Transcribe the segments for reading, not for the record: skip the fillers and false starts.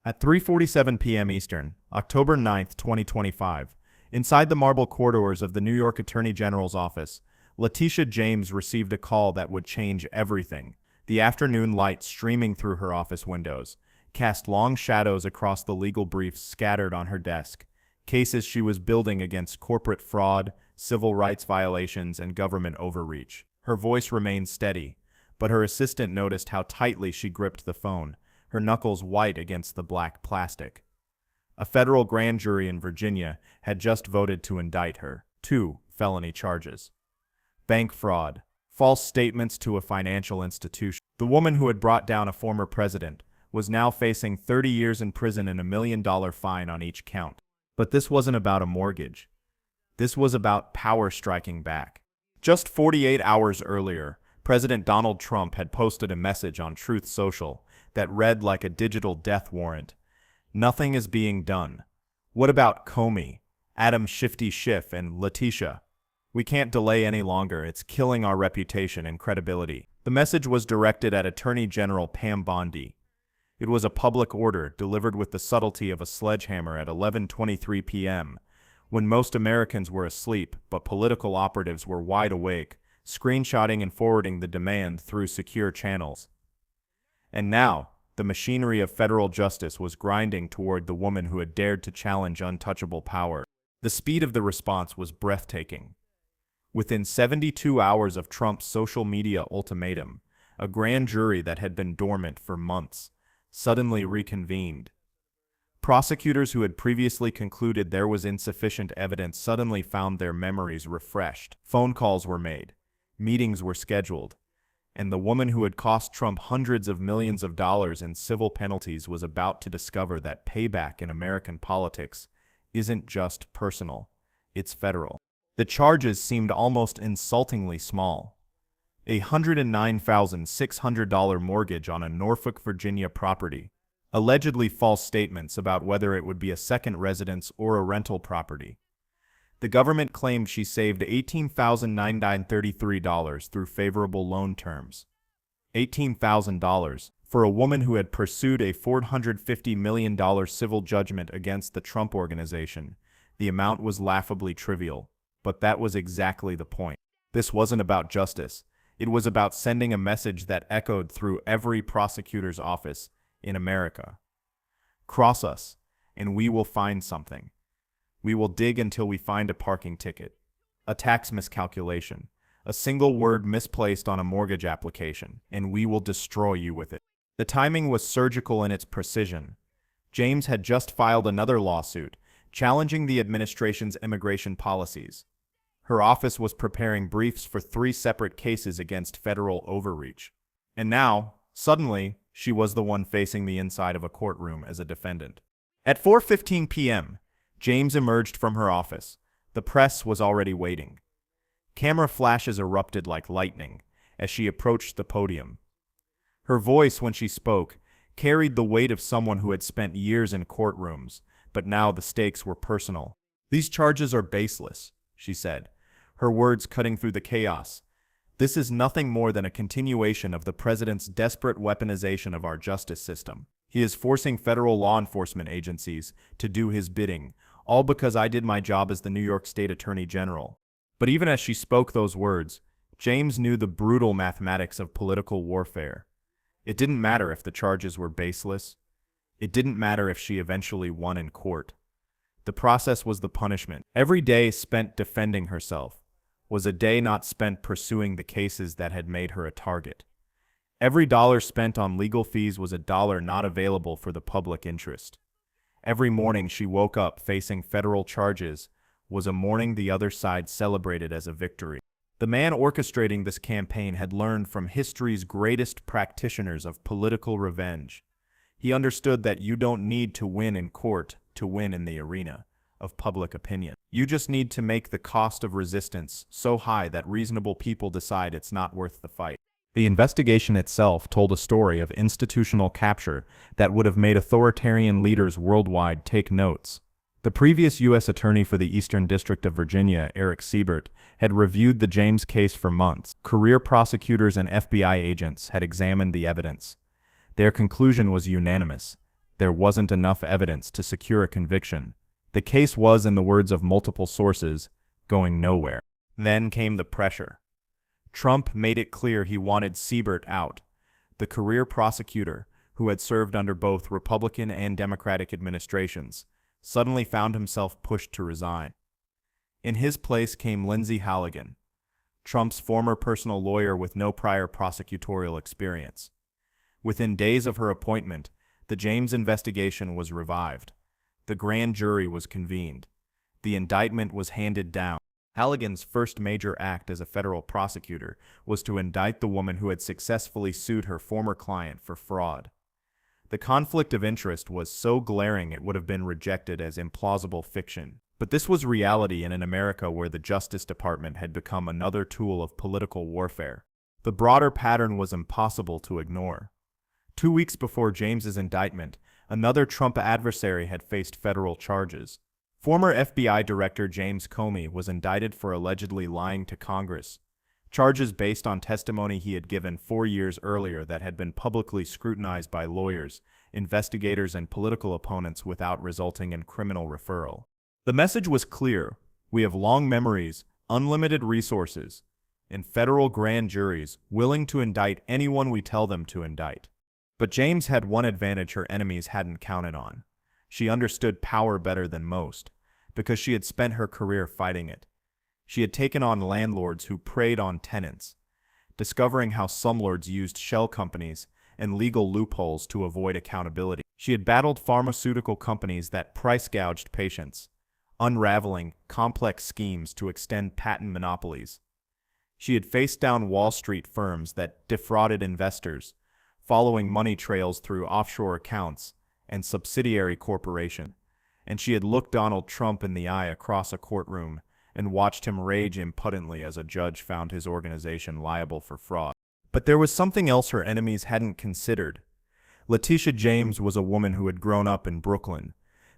At 3:47 p.m. Eastern, October 9, 2025, inside the marble corridors of the New York Attorney General's office, Letitia James received a call that would change everything. The afternoon light streaming through her office windows cast long shadows across the legal briefs scattered on her desk, cases she was building against corporate fraud, civil rights violations, and government overreach. Her voice remained steady, but her assistant noticed how tightly she gripped the phone, her knuckles white against the black plastic. A federal grand jury in Virginia had just voted to indict her. 2 felony charges. Bank fraud, false statements to a financial institution. The woman who had brought down a former president was now facing 30 years in prison and $1 million fine on each count. But this wasn't about a mortgage. This was about power striking back. Just 48 hours earlier, President Donald Trump had posted a message on Truth Social that read like a digital death warrant. Nothing is being done. What about Comey, Adam Shifty Schiff, and Letitia? We can't delay any longer. It's killing our reputation and credibility. The message was directed at Attorney General Pam Bondi. It was a public order delivered with the subtlety of a sledgehammer at 11:23 p.m., when most Americans were asleep but political operatives were wide awake, screenshotting and forwarding the demand through secure channels. And now, the machinery of federal justice was grinding toward the woman who had dared to challenge untouchable power. The speed of the response was breathtaking. Within 72 hours of Trump's social media ultimatum, a grand jury that had been dormant for months suddenly reconvened. Prosecutors who had previously concluded there was insufficient evidence suddenly found their memories refreshed. Phone calls were made, meetings were scheduled, and the woman who had cost Trump hundreds of millions of dollars in civil penalties was about to discover that payback in American politics isn't just personal, it's federal. The charges seemed almost insultingly small. A $109,600 mortgage on a Norfolk, Virginia property, allegedly false statements about whether it would be a second residence or a rental property. The government claimed she saved $18,933 through favorable loan terms. $18,000 for a woman who had pursued a $450 million civil judgment against the Trump Organization. The amount was laughably trivial, but that was exactly the point. This wasn't about justice. It was about sending a message that echoed through every prosecutor's office in America. Cross us, and we will find something. We will dig until we find a parking ticket, a tax miscalculation, a single word misplaced on a mortgage application, and we will destroy you with it. The timing was surgical in its precision. James had just filed another lawsuit, challenging the administration's immigration policies. Her office was preparing briefs for 3 separate cases against federal overreach. And now, suddenly, she was the one facing the inside of a courtroom as a defendant. At 4:15 p.m., James emerged from her office. The press was already waiting. Camera flashes erupted like lightning as she approached the podium. Her voice, when she spoke, carried the weight of someone who had spent years in courtrooms, but now the stakes were personal. "These charges are baseless," she said, her words cutting through the chaos. "This is nothing more than a continuation of the president's desperate weaponization of our justice system. He is forcing federal law enforcement agencies to do his bidding, all because I did my job as the New York State Attorney General." But even as she spoke those words, James knew the brutal mathematics of political warfare. It didn't matter if the charges were baseless. It didn't matter if she eventually won in court. The process was the punishment. Every day spent defending herself was a day not spent pursuing the cases that had made her a target. Every dollar spent on legal fees was a dollar not available for the public interest. Every morning she woke up facing federal charges was a morning the other side celebrated as a victory. The man orchestrating this campaign had learned from history's greatest practitioners of political revenge. He understood that you don't need to win in court to win in the arena of public opinion. You just need to make the cost of resistance so high that reasonable people decide it's not worth the fight. The investigation itself told a story of institutional capture that would have made authoritarian leaders worldwide take notes. The previous U.S. Attorney for the Eastern District of Virginia, Eric Siebert, had reviewed the James case for months. Career prosecutors and FBI agents had examined the evidence. Their conclusion was unanimous. there wasn't enough evidence to secure a conviction. The case was, in the words of multiple sources, going nowhere. Then came the pressure. Trump made it clear he wanted Siebert out. The career prosecutor, who had served under both Republican and Democratic administrations, suddenly found himself pushed to resign. In his place came Lindsay Halligan, Trump's former personal lawyer with no prior prosecutorial experience. Within days of her appointment, the James investigation was revived. The grand jury was convened. The indictment was handed down. Halligan's first major act as a federal prosecutor was to indict the woman who had successfully sued her former client for fraud. The conflict of interest was so glaring it would have been rejected as implausible fiction. But this was reality in an America where the Justice Department had become another tool of political warfare. The broader pattern was impossible to ignore. 2 weeks before James's indictment, another Trump adversary had faced federal charges. Former FBI Director James Comey was indicted for allegedly lying to Congress, charges based on testimony he had given 4 years earlier that had been publicly scrutinized by lawyers, investigators, and political opponents without resulting in criminal referral. The message was clear: we have long memories, unlimited resources, and federal grand juries willing to indict anyone we tell them to indict. But James had one advantage her enemies hadn't counted on. She understood power better than most, because she had spent her career fighting it. She had taken on landlords who preyed on tenants, discovering how slumlords used shell companies and legal loopholes to avoid accountability. She had battled pharmaceutical companies that price gouged patients, unraveling complex schemes to extend patent monopolies. She had faced down Wall Street firms that defrauded investors, following money trails through offshore accounts and subsidiary corporations. And she had looked Donald Trump in the eye across a courtroom and watched him rage impotently as a judge found his organization liable for fraud. But there was something else her enemies hadn't considered. Letitia James was a woman who had grown up in Brooklyn,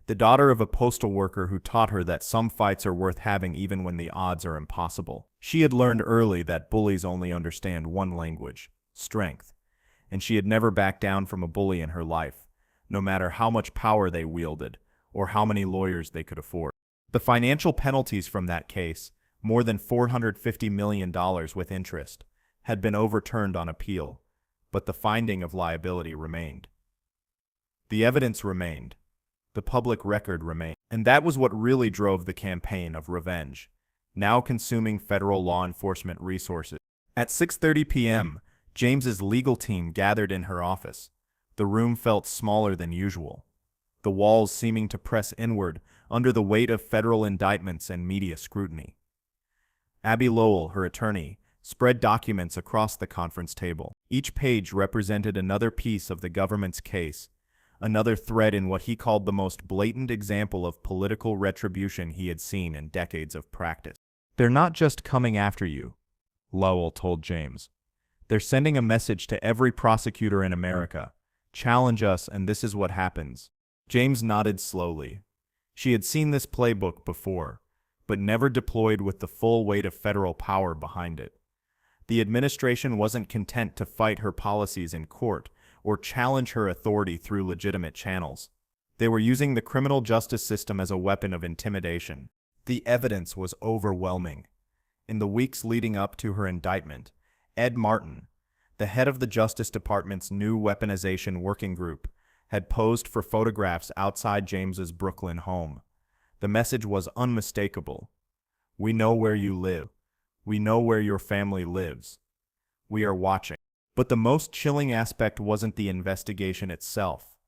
the daughter of a postal worker who taught her that some fights are worth having even when the odds are impossible. She had learned early that bullies only understand one language: strength, and she had never backed down from a bully in her life, no matter how much power they wielded or how many lawyers they could afford. The financial penalties from that case, more than $450 million with interest, had been overturned on appeal, but the finding of liability remained. The evidence remained. The public record remained. And that was what really drove the campaign of revenge, now consuming federal law enforcement resources. At 6:30 p.m., James's legal team gathered in her office. The room felt smaller than usual, the walls seeming to press inward under the weight of federal indictments and media scrutiny. Abby Lowell, her attorney, spread documents across the conference table. Each page represented another piece of the government's case, another thread in what he called the most blatant example of political retribution he had seen in decades of practice. "They're not just coming after you," Lowell told James. "They're sending a message to every prosecutor in America. Challenge us and this is what happens." James nodded slowly. She had seen this playbook before, but never deployed with the full weight of federal power behind it. The administration wasn't content to fight her policies in court or challenge her authority through legitimate channels. They were using the criminal justice system as a weapon of intimidation. The evidence was overwhelming. In the weeks leading up to her indictment, Ed Martin, the head of the Justice Department's new weaponization working group, had posed for photographs outside James's Brooklyn home. The message was unmistakable. "We know where you live. We know where your family lives. We are watching." But the most chilling aspect wasn't the investigation itself.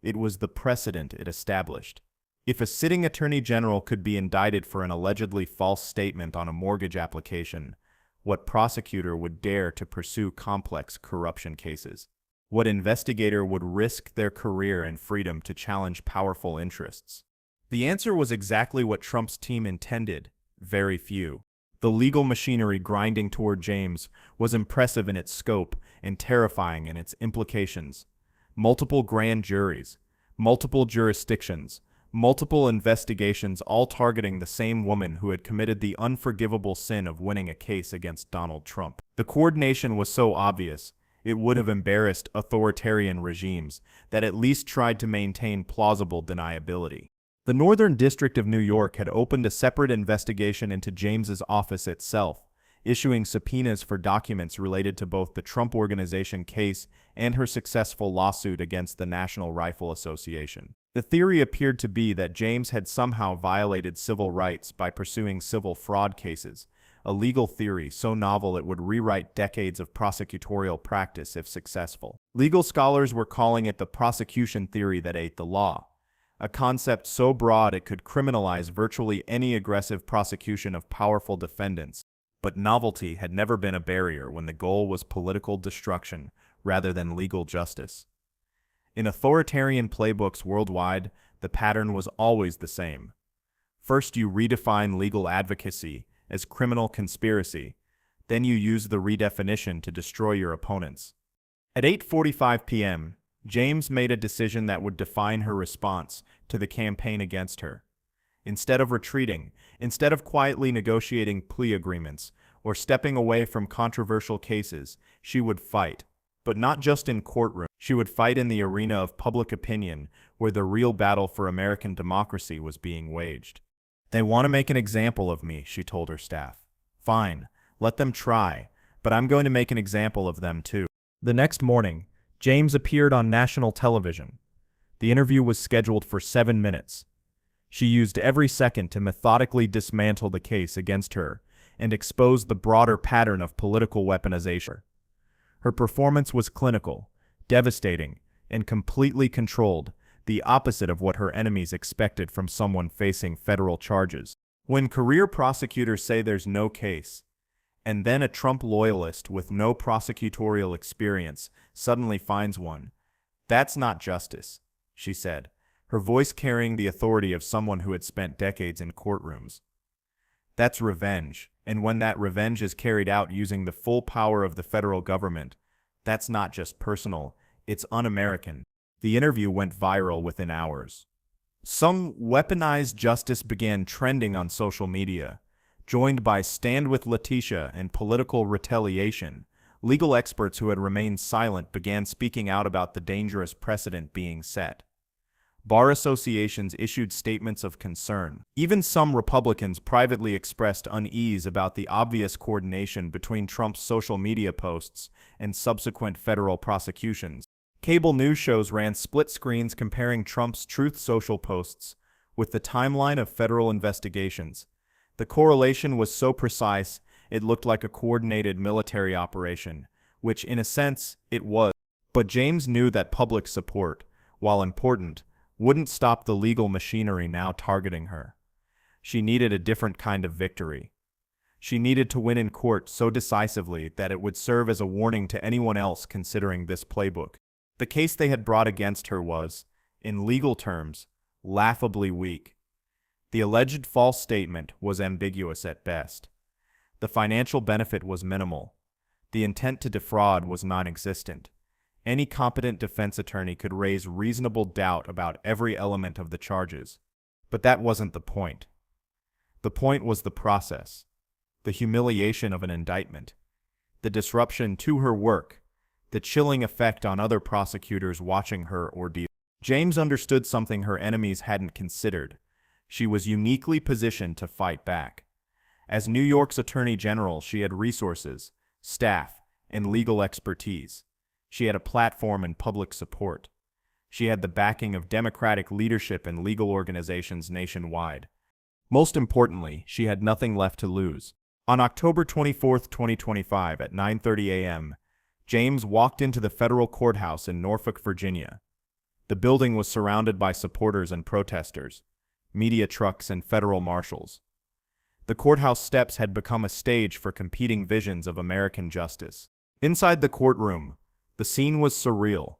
It was the precedent it established. If a sitting attorney general could be indicted for an allegedly false statement on a mortgage application, what prosecutor would dare to pursue complex corruption cases? What investigator would risk their career and freedom to challenge powerful interests? The answer was exactly what Trump's team intended: very few. The legal machinery grinding toward James was impressive in its scope and terrifying in its implications. Multiple grand juries, multiple jurisdictions, multiple investigations, all targeting the same woman who had committed the unforgivable sin of winning a case against Donald Trump. The coordination was so obvious, It would have embarrassed authoritarian regimes that at least tried to maintain plausible deniability. The Northern District of New York had opened a separate investigation into James's office itself, issuing subpoenas for documents related to both the Trump Organization case and her successful lawsuit against the National Rifle Association. The theory appeared to be that James had somehow violated civil rights by pursuing civil fraud cases, a legal theory so novel it would rewrite decades of prosecutorial practice if successful. Legal scholars were calling it the prosecution theory that ate the law, a concept so broad it could criminalize virtually any aggressive prosecution of powerful defendants. But novelty had never been a barrier when the goal was political destruction rather than legal justice. In authoritarian playbooks worldwide, the pattern was always the same. First, you redefine legal advocacy as criminal conspiracy, then you use the redefinition to destroy your opponents. At 8:45 p.m., James made a decision that would define her response to the campaign against her. Instead of retreating, instead of quietly negotiating plea agreements or stepping away from controversial cases, she would fight. But not just in courtroom. She would fight in the arena of public opinion, where the real battle for American democracy was being waged. "They want to make an example of me," she told her staff. "Fine, let them try, but I'm going to make an example of them too." The next morning, James appeared on national television. The interview was scheduled for 7 minutes. She used every second to methodically dismantle the case against her and expose the broader pattern of political weaponization. Her performance was clinical, devastating, and completely controlled, the opposite of what her enemies expected from someone facing federal charges. When career prosecutors say there's no case, and then a Trump loyalist with no prosecutorial experience suddenly finds one, that's not justice, she said, her voice carrying the authority of someone who had spent decades in courtrooms. That's revenge, and when that revenge is carried out using the full power of the federal government, that's not just personal, it's un-American. The interview went viral within hours. Some weaponized justice began trending on social media, joined by Stand with Letitia and political retaliation. Legal experts who had remained silent began speaking out about the dangerous precedent being set. Bar associations issued statements of concern. Even some Republicans privately expressed unease about the obvious coordination between Trump's social media posts and subsequent federal prosecutions. Cable news shows ran split screens comparing Trump's Truth Social posts with the timeline of federal investigations. The correlation was so precise, it looked like a coordinated military operation, which in a sense, it was. But James knew that public support, while important, wouldn't stop the legal machinery now targeting her. She needed a different kind of victory. She needed to win in court so decisively that it would serve as a warning to anyone else considering this playbook. The case they had brought against her was, in legal terms, laughably weak. The alleged false statement was ambiguous at best. The financial benefit was minimal. The intent to defraud was non-existent. Any competent defense attorney could raise reasonable doubt about every element of the charges. But that wasn't the point. The point was the process, the humiliation of an indictment, the disruption to her work, the chilling effect on other prosecutors watching her ordeal. James understood something her enemies hadn't considered. She was uniquely positioned to fight back. As New York's Attorney General, she had resources, staff, and legal expertise. She had a platform and public support. She had the backing of Democratic leadership and legal organizations nationwide. Most importantly, she had nothing left to lose. On October 24, 2025 at 9:30 a.m., James walked into the federal courthouse in Norfolk, Virginia. The building was surrounded by supporters and protesters, media trucks and federal marshals. The courthouse steps had become a stage for competing visions of American justice. Inside the courtroom, the scene was surreal.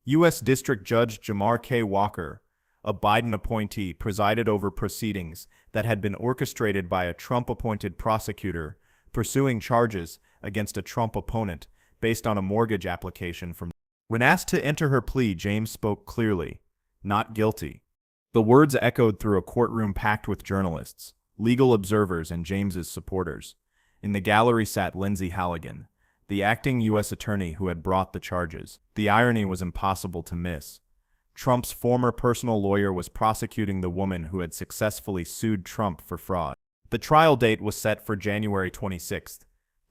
U.S. District Judge Jamar K. Walker, a Biden appointee, presided over proceedings that had been orchestrated by a Trump-appointed prosecutor pursuing charges against a Trump opponent based on a mortgage application from. When asked to enter her plea, James spoke clearly, "Not guilty." The words echoed through a courtroom packed with journalists, legal observers, and James's supporters. In the gallery sat Lindsay Halligan, the acting U.S. attorney who had brought the charges. The irony was impossible to miss. Trump's former personal lawyer was prosecuting the woman who had successfully sued Trump for fraud. The trial date was set for January 26,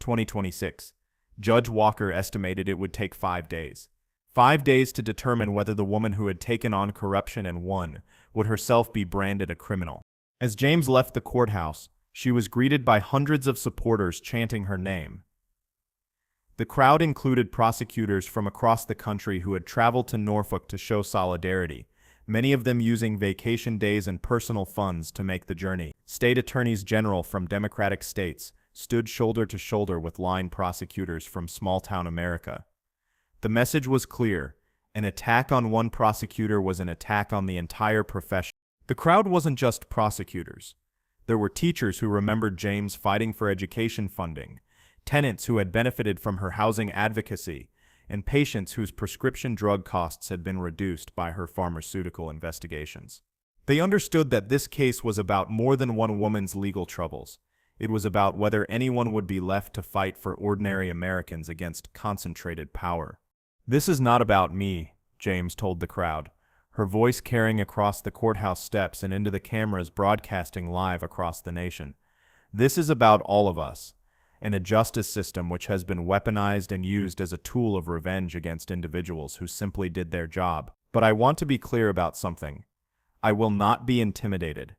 2026. Judge Walker estimated it would take 5 days. 5 days to determine whether the woman who had taken on corruption and won would herself be branded a criminal. As James left the courthouse, she was greeted by hundreds of supporters chanting her name. The crowd included prosecutors from across the country who had traveled to Norfolk to show solidarity, many of them using vacation days and personal funds to make the journey. State attorneys general from Democratic states stood shoulder to shoulder with line prosecutors from small-town America. The message was clear: an attack on one prosecutor was an attack on the entire profession. The crowd wasn't just prosecutors. There were teachers who remembered James fighting for education funding, tenants who had benefited from her housing advocacy, and patients whose prescription drug costs had been reduced by her pharmaceutical investigations. They understood that this case was about more than one woman's legal troubles. It was about whether anyone would be left to fight for ordinary Americans against concentrated power. "This is not about me," James told the crowd, her voice carrying across the courthouse steps and into the cameras broadcasting live across the nation. "This is about all of us, and a justice system which has been weaponized and used as a tool of revenge against individuals who simply did their job. But I want to be clear about something. I will not be intimidated.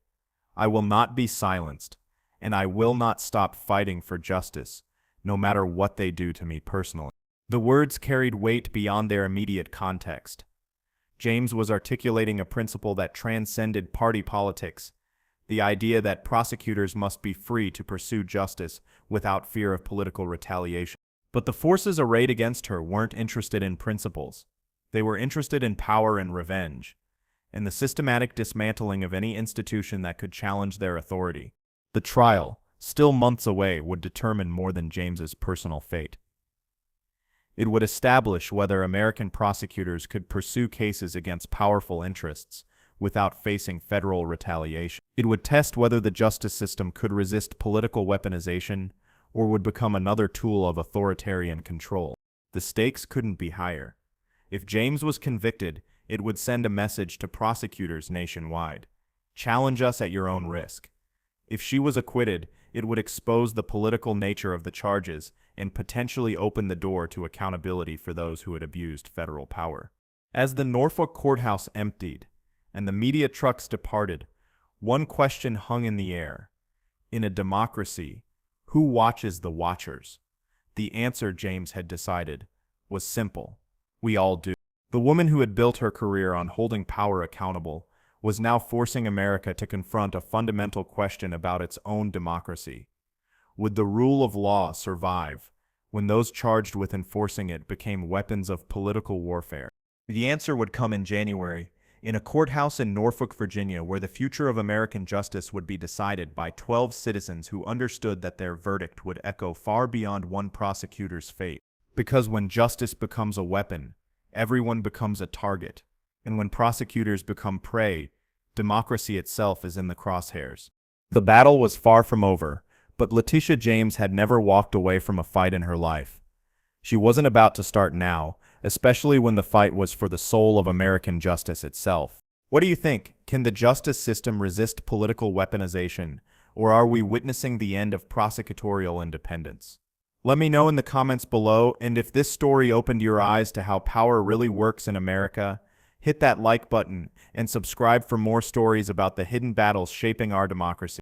I will not be silenced, and I will not stop fighting for justice, no matter what they do to me personally." The words carried weight beyond their immediate context. James was articulating a principle that transcended party politics, the idea that prosecutors must be free to pursue justice without fear of political retaliation. But the forces arrayed against her weren't interested in principles. They were interested in power and revenge, and the systematic dismantling of any institution that could challenge their authority. The trial, still months away, would determine more than James's personal fate. It would establish whether American prosecutors could pursue cases against powerful interests without facing federal retaliation. It would test whether the justice system could resist political weaponization or would become another tool of authoritarian control. The stakes couldn't be higher. If James was convicted, it would send a message to prosecutors nationwide: challenge us at your own risk. If she was acquitted, it would expose the political nature of the charges and potentially open the door to accountability for those who had abused federal power. As the Norfolk courthouse emptied and the media trucks departed, one question hung in the air. In a democracy, who watches the watchers? The answer, James had decided, was simple: we all do. The woman who had built her career on holding power accountable was now forcing America to confront a fundamental question about its own democracy. Would the rule of law survive when those charged with enforcing it became weapons of political warfare? The answer would come in January, in a courthouse in Norfolk, Virginia, where the future of American justice would be decided by 12 citizens who understood that their verdict would echo far beyond one prosecutor's fate. Because when justice becomes a weapon, everyone becomes a target, and when prosecutors become prey, democracy itself is in the crosshairs. The battle was far from over, but Letitia James had never walked away from a fight in her life. She wasn't about to start now, especially when the fight was for the soul of American justice itself. What do you think? Can the justice system resist political weaponization, or are we witnessing the end of prosecutorial independence? Let me know in the comments below, and if this story opened your eyes to how power really works in America, hit that like button and subscribe for more stories about the hidden battles shaping our democracy.